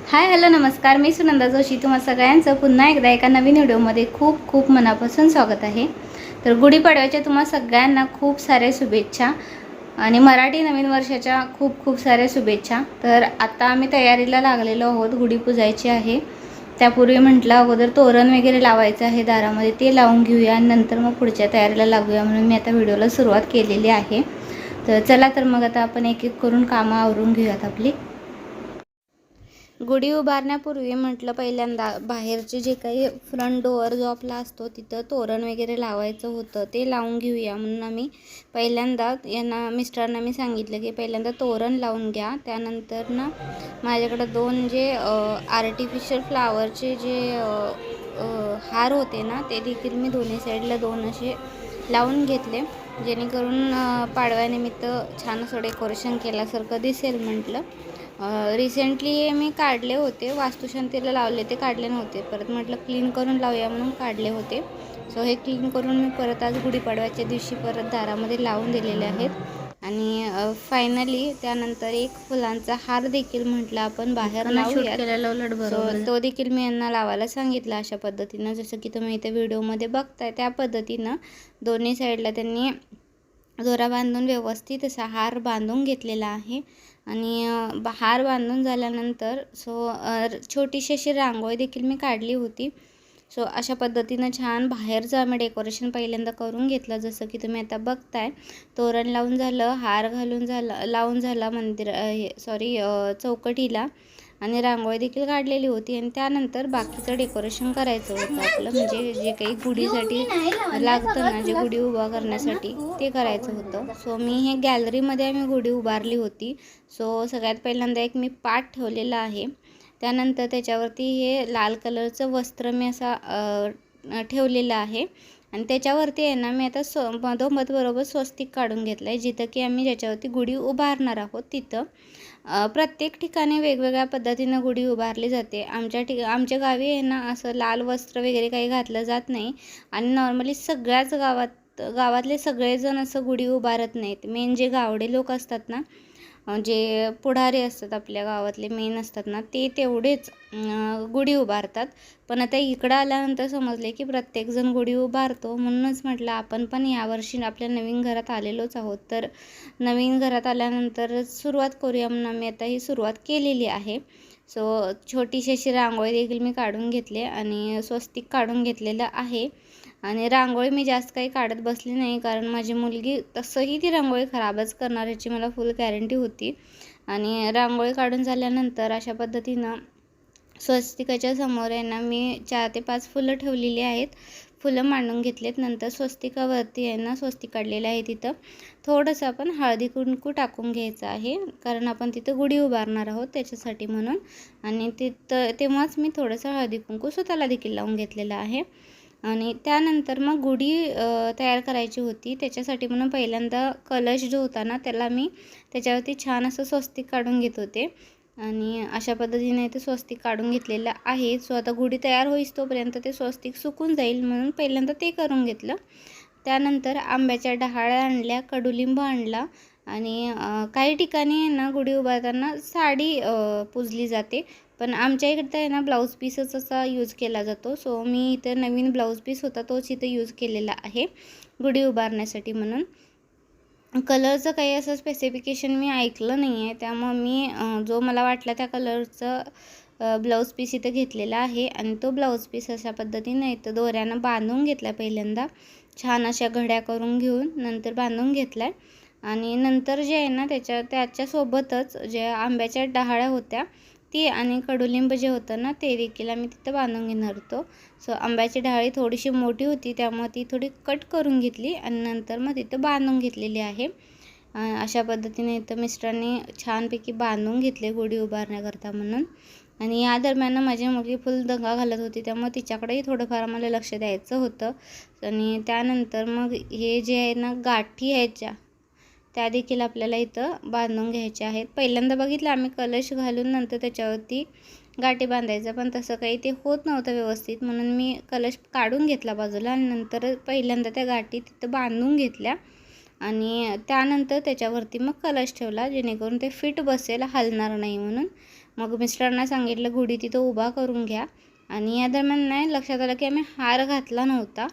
Hi hello नमस्कार, मी सुनंदा जोशी तुम्हा सगळ्यांचं पुन्हा एकदा एका नवीन व्हिडिओमध्ये खूप खूप मनापासून स्वागत आहे। तर गुढीपाडव्याच्या तुम्हा सगळ्यांना खूप साऱ्या शुभेच्छा आणि मराठी नवीन वर्षाच्या खूप खूप साऱ्या शुभेच्छा। तर आता आम्ही तयारीला लागलेलो आहोत, गुढी पूजायची आहे। त्यापूर्वी म्हटलं अगोदर तोरण वगैरे लावायचं आहे दारामध्ये, ते लावून घेऊया आणि नंतर मग पुढच्या तयारीला लागूया म्हणून मी आता व्हिडिओला सुरुवात केलेली आहे। तर चला तर मग आता आपण एक एक करून कामं आवरून घेऊयात आपली। गुढी उभारण्यापूर्वी म्हटलं पहिल्यांदा बाहेरचे जे काही फ्रंट डोअर जो आपला असतो तिथं तोरण वगैरे लावायचं होतं, ते लावून घेऊया म्हणून आम्ही पहिल्यांदा मिस्टरांना मी सांगितलं की पहिल्यांदा तोरण लावून घ्या। त्यानंतर ना माझ्याकडे दोन जे आर्टिफिशियल फ्लावरचे जे हार होते ना, ते देखील मी दोन्ही साईडला दोन असे लावून घेतले, जेणेकरून पाडव्यानिमित्त छान असं डेकोरेशन केल्यासारखं दिसेल म्हटलं। रिसेंटली मी काढले होते, वास्तुशांतीला लावले, ते काढले नव्हते, परत म्हटलं क्लीन करून लावूया म्हणून काढले होते। सो हे क्लीन करून मी परत आज गुढीपाडव्याच्या दिवशी परत दारामध्ये लावून दिलेले आहेत। आणि फायनली त्यानंतर एक फुलांचा हार देखील म्हटलं आपण बाहेर लावूया, सो तो देखील मी यांना लावायला सांगितलं अशा पद्धतीनं, जसं की तुम्ही इथे व्हिडिओमध्ये बघताय त्या पद्धतीनं दोन्ही साईडला त्यांनी दोरा बांधून व्यवस्थित असा हार बांधून घेतलेला आहे। आणि हार बांधून झाल्यानंतर छोटीशी अशी रांगोळी देखील मी काढली होती। सो अशा पद्धतीनं छान बाहेरचं आम्ही डेकोरेशन पहिल्यांदा करून घेतलं, जसं की तुम्ही आता बघताय। तोरण लावून झालं, हार लावून झाला चौकटीला, आणि रांगोळी देखील काढलेली होती। आणि त्यानंतर बाकीचं डेकोरेशन करायचं होतं आपलं, म्हणजे जे काही गुढीसाठी लागतं ना, जे गुढी उभा करण्यासाठी ते करायचं होतं। सो मी हे गॅलरीमध्ये आम्ही गुढी उभारली होती। सो सगळ्यात पहिल्यांदा एक मी पाट ठेवलेला आहे, त्यानंतर त्याच्यावरती हे लाल कलरचं वस्त्र मी असा ठेवलेलं आहे, आणि त्याच्यावरती आहे ना मी आता मधोमध बरोबर स्वस्तिक काढून घेतलं आहे, जिथं की आम्ही ज्याच्यावरती गुढी उभारणार आहोत तिथं। प्रत्येक ठिकाणी वेगवेगळ्या पद्धतीनं गुढी उभारली जाते। आमच्या गावी आहे ना असं लाल वस्त्र वगैरे काही घातलं जात नाही, आणि नॉर्मली सगळ्याच गावातले सगळेजण असं गुढी उभारत नाहीत। मेन जे गावडे लोक असतात ना, जे पुढारी असतात आपल्या गावातले मेन असतात ना, ते तेवढेच गुढी उभारतात। पण आता इकडं आल्यानंतर समजले की प्रत्येकजण गुढी उभारतो, म्हणूनच म्हटलं आपण पण यावर्षी आपल्या नवीन घरात आलेलोच आहोत, तर नवीन घरात आल्यानंतर सुरुवात करूया म्हणून आम्ही आता ही सुरुवात केलेली आहे। सो छोटीशी अशी रांगोळी देखील मी काढून घेतले आणि स्वस्तिक काढून घेतलेलं आहे। आणि रांगोळी मी जास्त काही काढत बसली नाही, कारण माझी मुलगी तसंही ती रांगोळी खराबच करणार याची मला फुल गॅरंटी होती। आणि रांगोळी काढून झाल्यानंतर अशा पद्धतीनं स्वस्तिकाच्या समोर आहे ना मी 4 ते 5 फुलं ठेवलेली आहेत, फुलं मांडून घेतलेत। नंतर स्वस्तिकावरती आहे ना स्वस्तिक काढलेलं आहे, तिथं थोडंसं आपण हळदी कुंकू टाकून घ्यायचं आहे, कारण आपण तिथं गुढी उभारणार आहोत त्याच्यासाठी म्हणून। आणि तेव्हाच मी थोडंसं हळदी कुंकू स्वतःला देखील लावून घेतलेलं आहे। आणि त्यानंतर मग गुढी तयार करायची होती, त्याच्यासाठी म्हणून पहिल्यांदा कलश जो होता ना त्याला मी त्याच्यावरती छान असं स्वस्तिक काढून घेत होते, आणि अशा पद्धतीने ते स्वस्तिक काढून घेतलेलं आहे। सो आता गुढी तयार होईस तोपर्यंत ते स्वस्तिक सुकून जाईल म्हणून पहिल्यांदा ते करून घेतलं। त्यानंतर आंब्याच्या डहाळ्या आणल्या, कडुलिंब आणला, आणि काही ठिकाणी ना गुढी उभारताना साडी पुजली जाते, पण आमच्या इकडे आहे ना ब्लाऊज पीसच असा यूज केला जातो। सो मी इथं नवीन ब्लाऊज पीस होता तोच इथं यूज केलेला आहे गुढी उभारण्यासाठी म्हणून। कलरचं काही असं स्पेसिफिकेशन मी ऐकलं नाही आहे, त्यामुळे मी जो मला वाटला त्या कलरचं ब्लाऊज पीस इथं घेतलेला आहे। आणि तो ब्लाऊज पीस अशा पद्धतीने इथं दोऱ्यानं बांधून घेतला, पहिल्यांदा छान अशा घड्या करून घेऊन नंतर बांधून घेतला आहे। आणि नंतर जे आहे ना त्याच्यासोबतच जे आंब्याच्या डहाळ्या होत्या ती आणि कडुलिंब जे होतं ना ते देखील आम्ही तिथं बांधून घेणार होतो। सो आंब्याची डहाळी थोडीशी मोठी होती, त्यामुळे ती थोडी कट करून घेतली आणि नंतर मग तिथं बांधून घेतलेली आहे। अशा पद्धतीने इथं मिस्टरांनी छानपैकी बांधून घेतले गुढी उभारण्याकरता म्हणून। आणि या दरम्यान माझी मुलगी फुल दंगा घालत होती, त्यामुळे तिच्याकडेही थोडंफार मला लक्ष द्यायचं होतं। आणि त्यानंतर मग हे जे आहे ना गाठी ह्याच्या त्या देखील आपल्याला इथं बांधून घ्यायच्या आहेत। पहिल्यांदा बघितलं आम्ही कलश घालून नंतर त्याच्यावरती गाठी बांधायचं, पण तसं काही ते होत नव्हतं व्यवस्थित, म्हणून मी कलश काढून घेतला बाजूला आणि नंतर पहिल्यांदा त्या गाठी तिथं बांधून घेतल्या, आणि त्यानंतर त्याच्यावरती मग कलश ठेवला, जेणेकरून ते फिट बसेल, हलणार नाही म्हणून। मग मिस्टरांना सांगितलं गुढी तिथं उभा करून घ्या. आणि या दरम्यान नाही लक्षात आलं की आम्ही हार घातला नव्हता.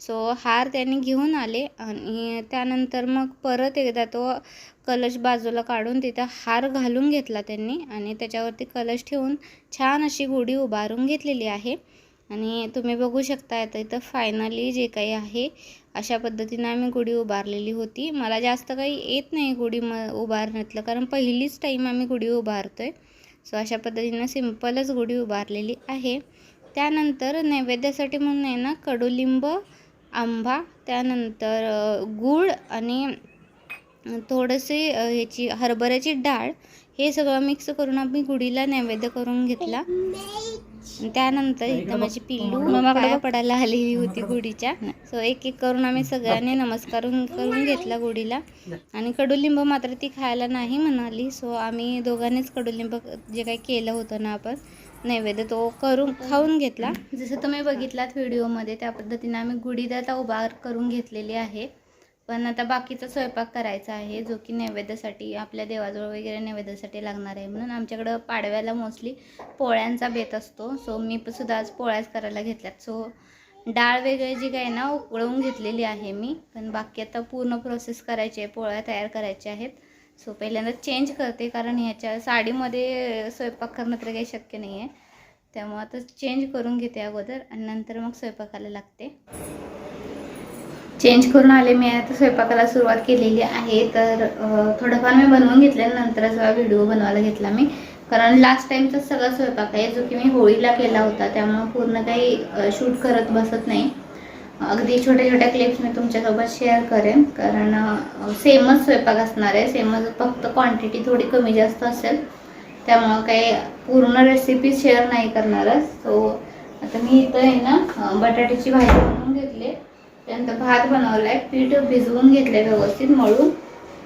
सो हार त्यांनी घेऊन आले आणि त्यानंतर मग परत एकदा तो कलश बाजूला काढून तिथं हार घालून घेतला त्यांनी आणि त्याच्यावरती कलश ठेवून छान अशी गुढी उभारून घेतलेली आहे. आणि तुम्ही बघू शकता आता इथं फायनली जे काही आहे अशा पद्धतीनं आम्ही गुढी उभारलेली होती. मला जास्त काही येत नाही गुढी उभारण्यातलं, कारण पहिलीच टाईम आम्ही गुढी उभारतोय. सो अशा पद्धतीनं सिंपलच गुढी उभारलेली आहे. त्यानंतर नैवेद्यासाठी म्हणून आहे ना कडुलिंब, आंबा, त्यानंतर गूळ आणि थोडेसे ह्याची हरभऱ्याची डाळ हे सगळं मिक्स करून आम्ही गुढीला नैवेद्य करून घेतला. त्यानंतर इथं माझी पिल्लू पाया पडायला आलेली होती गुढीच्या. सो एक एक करून आम्ही सगळ्यांनी नमस्कार करून घेतला गुढीला. आणि कडुलिंब मात्र ती खायला नाही म्हणाली. सो आम्ही दोघांनीच कडुलिंब जे काही केलं होतं ना आपण नैवेद्य तो खाऊन घेतला. जसं तुम्ही बघितलात व्हिडिओमध्ये त्या पद्धतीने आम्ही गुढी आता उभा करून घेतलेली आहे. पण आता बाकीचा स्वयंपाक करायचा आहे जो की नैवेद्यासाठी आपल्या देवाजवळ वगैरे नैवेद्यासाठी लागणार आहे. म्हणून आमच्याकडं पाडव्याला मोस्टली पोळ्यांचा बेत असतो. सो मी सुद्धा आज पोळ्याच करायला घेतल्यात. सो डाळ वगैरे जी काही ना उकळवून घेतलेली आहे मी, पण बाकी आता पूर्ण प्रोसेस करायची आहे, पोळ्या तयार करायच्या आहेत. सो पहिल्यांदा चेंज करते कारण ह्याच्या साडीमध्ये स्वयंपाक करणं तर काही शक्य नाही आहे. त्यामुळे आता चेंज करून घेते अगोदर आणि नंतर मग स्वयंपाकाला लागते. चेंज करून आले मी, आता स्वयंपाकाला सुरुवात केलेली आहे. तर थोडंफार मी बनवून घेतल्यानंतर सगळा व्हिडिओ बनवायला घेतला मी, कारण लास्ट टाईमचा सगळा स्वयंपाक आहे जो की मी होळीला केला होता. त्यामुळे पूर्ण काही शूट करत बसत नाही. अगदी छोट्या छोट्या क्लिप्स मी तुमच्यासोबत शेअर करेन, कारण सेमच स्वयंपाक असणार आहे, सेमच, फक्त क्वांटिटी थोडी कमी जास्त असेल. त्यामुळं काही पूर्ण रेसिपी शेअर नाही करणारच. सो आता मी इथं आहे ना बटाट्याची भाजी बनवून घेतली, त्यानंतर भात बनवला आहे, पीठ भिजवून घेतले व्यवस्थित मळून.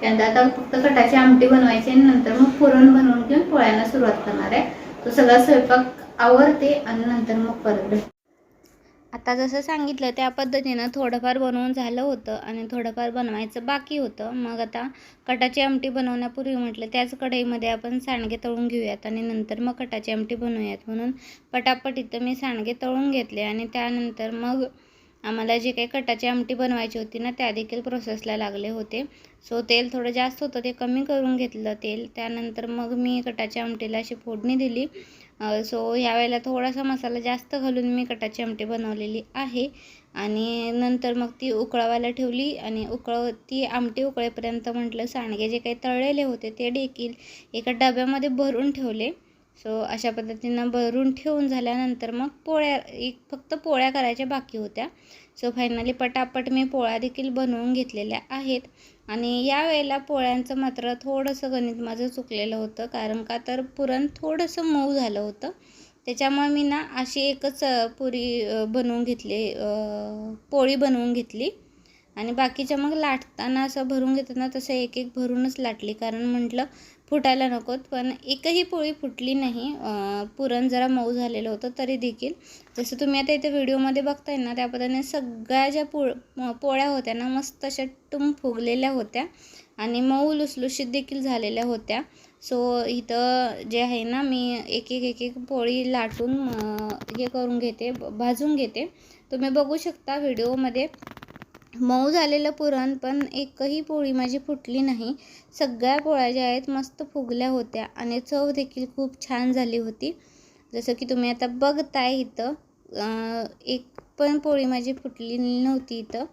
त्यानंतर आता फक्त कटाची आमटी बनवायची आणि नंतर मग पुरण बनवून घेऊन पोळ्यांना सुरुवात करणार आहे. तो सगळा स्वयंपाक आवरते आणि नंतर मग परत आता जसं सांगितलं त्या पद्धतीनं थोडंफार बनवून झालं होतं आणि थोडंफार बनवायचं बाकी होतं. मग आता कटाची आमटी बनवण्यापूर्वी म्हटलं त्याच कढईमध्ये आपण सांडगे तळून घेऊयात आणि नंतर मग कटाची आमटी बनवूयात, म्हणून पटापट इथं मी सांडगे तळून घेतले. आणि त्यानंतर मग आम्हाला जे काही कटाची आमटी बनवायची होती ना त्या देखील प्रोसेसला लागले होते. सो तेल थोडं जास्त होतं ते कमी करून घेतलं तेल. त्यानंतर मग मी कटाच्या आमटीला अशी फोडणी दिली. सो यावेळेला थोडासा मसाला जास्त घालून मी कटाची आमटी बनवलेली आहे. आणि नंतर मग ती उकळवायला ठेवली आणि ती आमटी उकळेपर्यंत म्हटलं सांडगे जे काही तळलेले होते ते देखील एका डब्यामध्ये भरून ठेवले. सो अशा पद्धतीनं भरून ठेवून झाल्यानंतर मग फक्त पोळ्या करायच्या बाकी होत्या. सो फायनली पटापट मी पोळ्या देखील बनवून घेतलेल्या आहेत. आणि यावेळेला पोळ्यांचं मात्र थोडंसं गणित माझं चुकलेलं होतं, कारण का तर पुरण थोडंसं मऊ झालं होतं. त्याच्यामुळे मी ना अशी एकच बनवून घेतली, पोळी बनवून घेतली आणि बाकीच्या मग लाटताना असं भरून घेताना तसं एक एक भरूनच लाटली, कारण म्हटलं फुटायला नकोत. पण एकही पोळी फुटली नाही, पुरण जरा मऊ झालेलं होतं तरी देखील. जसं तुम्ही आता इथे व्हिडिओमध्ये बघताय ना त्या पद्धतीने सगळ्या ज्या पोळ्या होत्या ना मस्त अशा फुगलेल्या होत्या आणि मऊ लुसलुशीत देखील झालेल्या होत्या. सो इथं जे आहे ना मी एक एक पोळी लाटून हे करून घेते, भाजून घेते. तुम्ही बघू शकता व्हिडिओमध्ये मऊ झालेलं पुरण, पण एकही पोळी माझी फुटली नाही. सगळ्या पोळ्या ज्या आहेत मस्त फुगल्या होत्या आणि चव देखील खूप छान झाली होती. जसं की तुम्ही आता बघताय इथं एक पण पोळी माझी फुटली नव्हती इथं.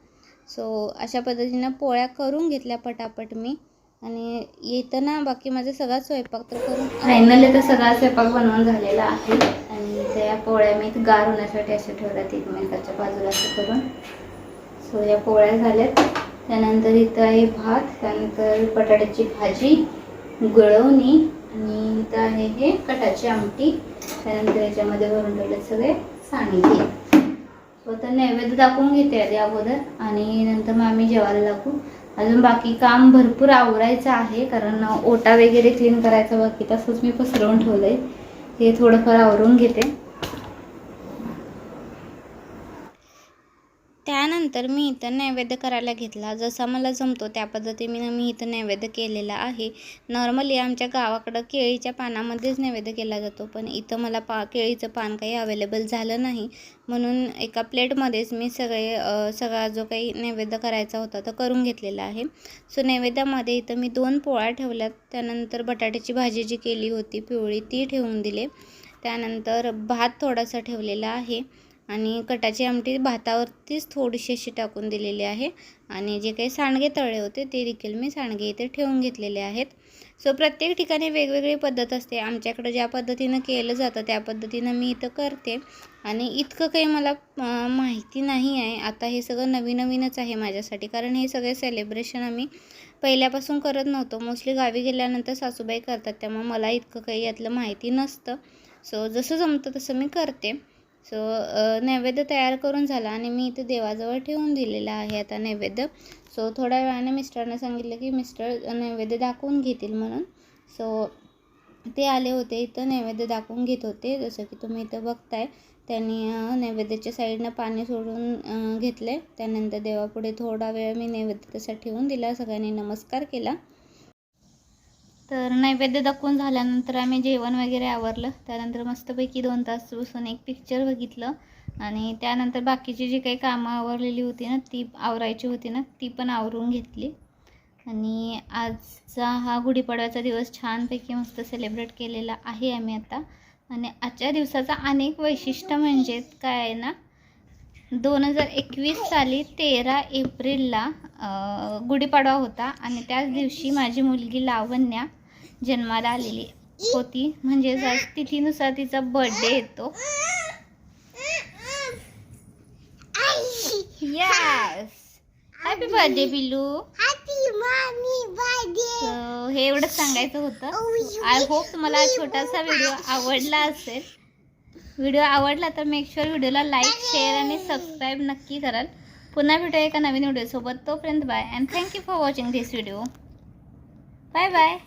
सो अशा पद्धतीनं पोळ्या करून घेतल्या पटापट मी. आणि येतं ना बाकी माझा सगळा स्वयंपाक तर करून फायनली तर सगळा स्वयंपाक बनवून झालेला आहे. आणि त्या पोळ्या मी गार होण्यासाठी अशा ठेवल्यात एकमेकाच्या बाजूला असं करून. सो या पोळ्या झाल्यात. त्यानंतर इथं आहे भात, त्यानंतर बटाट्याची भाजी, गुळवणी आणि इथं आहे हे कटाची आमटी. त्यानंतर याच्यामध्ये भरून ठेवले सगळे सांडगे. सो तर नैवेद्य दाखवून घेते आधी अगोदर आणि नंतर मग आम्ही जेवायला लागू. अजून बाकी काम भरपूर आवरायचं आहे, कारण ओटा वगैरे क्लीन करायचा बाकी, तसंच मी पसरवून ठेवलं आहे, हे थोडंफार आवरून घेते. त्यानंतर त्यानंतर मी इथं नैवेद्य करायला घेतला. जसा मला जमतो त्या पद्धतीने मी इथं नैवेद्य केलेला आहे. नॉर्मली आमच्या गावाकडं केळीच्या पानामध्येच नैवेद्य केला जातो, पण इथं मला केळीचं पान काही अवेलेबल झालं नाही, म्हणून एका प्लेटमध्येच मी सगळा जो काही नैवेद्य करायचा होता तो करून घेतलेला आहे. सो नैवेद्यामध्ये इथं मी 2 पोळ्या ठेवल्यात. त्यानंतर बटाट्याची भाजी जी केली होती पिवळी ती ठेवून दिले. त्यानंतर भात थोडासा ठेवलेला आहे आणि कटाची आमटी भातावरतीच थोडीशी अशी टाकून दिलेली आहे. आणि जे काही सांडगे तळले होते ते देखील मी सांडगे इथे ठेवून घेतलेले आहेत. सो प्रत्येक ठिकाणी वेगवेगळी पद्धत असते. आमच्याकडं ज्या पद्धतीनं केलं जातं त्या पद्धतीनं मी इथं करते आणि इतकं काही मला माहिती नाही आहे. आता हे सगळं नवीनच आहे माझ्यासाठी, कारण हे सगळे सेलिब्रेशन आम्ही पहिल्यापासून करत नव्हतो. मोस्टली गावी गेल्यानंतर सासूबाई करतात, त्यामुळे मला इतकं काही यातलं माहिती नसतं. सो जसं जमतं तसं मी करते. सो नैवेद्य तयार करून झाला आणि मी इथे देवाजवळ ठेवून दिलेला आहे आता नैवेद्य. सो थोड्या वेळाने मिस्टरने सांगितलं की मिस्टर नैवेद्य दाखवून घेतील म्हणून. सो ते आले होते, इथं नैवेद्य दाखवून घेत होते. जसं की तुम्ही इथं बघताय, त्यांनी नैवेद्याच्या साईडनं पाणी सोडून घेतले. त्यानंतर देवापुढे थोडा वेळ मी नैवेद्य तसा ठेवून दिला. सगळ्यांनी नमस्कार केला. तर नैवेद्य दाखवून झाल्यानंतर आम्ही जेवण वगैरे आवरलं. त्यानंतर मस्तपैकी 2 तास बसून एक पिक्चर बघितलं आणि त्यानंतर बाकीची जी काही कामं आवरलेली होती ना, ती आवरायची होती ना, ती पण आवरून घेतली. आणि आजचा हा गुढीपाडव्याचा दिवस छानपैकी मस्त सेलिब्रेट केलेला आहे आम्ही आता. आणि आजच्या दिवसाचा अनेक वैशिष्ट्य म्हणजे काय आहे ना, 2021 साली 13 एप्रिलला गुढीपाडवा होता आणि त्याच दिवशी माझी मुलगी लावण्या जन्माला आलेली होती. म्हणजेच आज तिथीनुसार तिचा बर्थडे येतो. यस, हॅपी बर्थडे पिलू. हे एवढंच सांगायचं होतं. आय होप तुम्हाला छोटासा व्हिडिओ आवडला असेल. व्हिडिओ आवडला तर मेक शुअर व्हिडिओला लाईक, शेअर आणि सबस्क्राईब नक्की कराल. पुन्हा भेटूया एका नवीन व्हिडिओसोबत. तोपर्यंत bye and thank you for watching this video. Bye bye.